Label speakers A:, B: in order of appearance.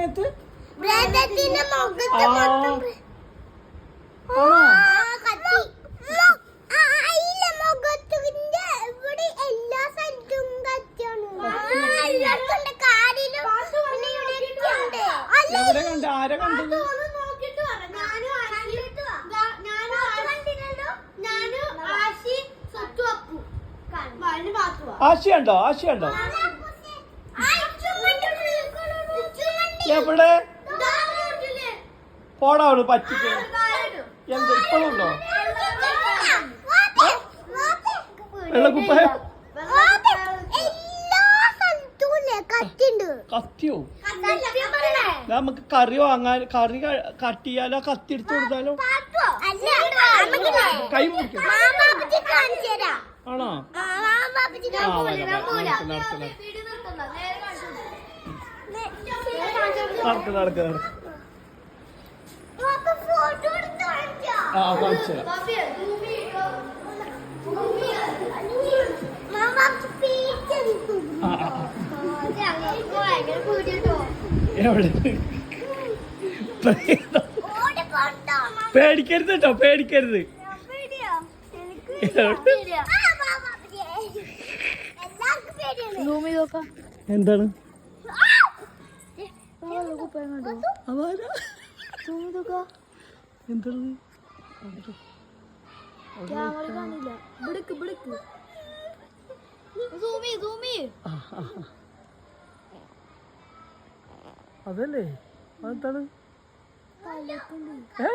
A: മേത്ത് എവിടെ കണ്ട ആരെ കണ്ടത് ആശയുണ്ടോ ആശയുണ്ടോ എവിടെ പോടാവണ് പറ്റിക്ക് എന്ത് ഇപ്പോഴും ഉണ്ടോ വെള്ളക്കുപ്പായം കത്തിയോ നമുക്ക് കറി വാങ്ങാൻ കറി കട്ട് ചെയ്യാലോ കത്തി എടുത്തു കൊടുത്താലോ കൈ മുറിക്കും ആണോ നടക്ക് നടക്ക് നടക്ക് ആ കാണിച്ചു എവിടെ പേടിക്കരുത് കേട്ടോ പേടിക്കരുത് എന്താണ് എന്താണ് അതല്ലേ അതെന്താണ് ഏ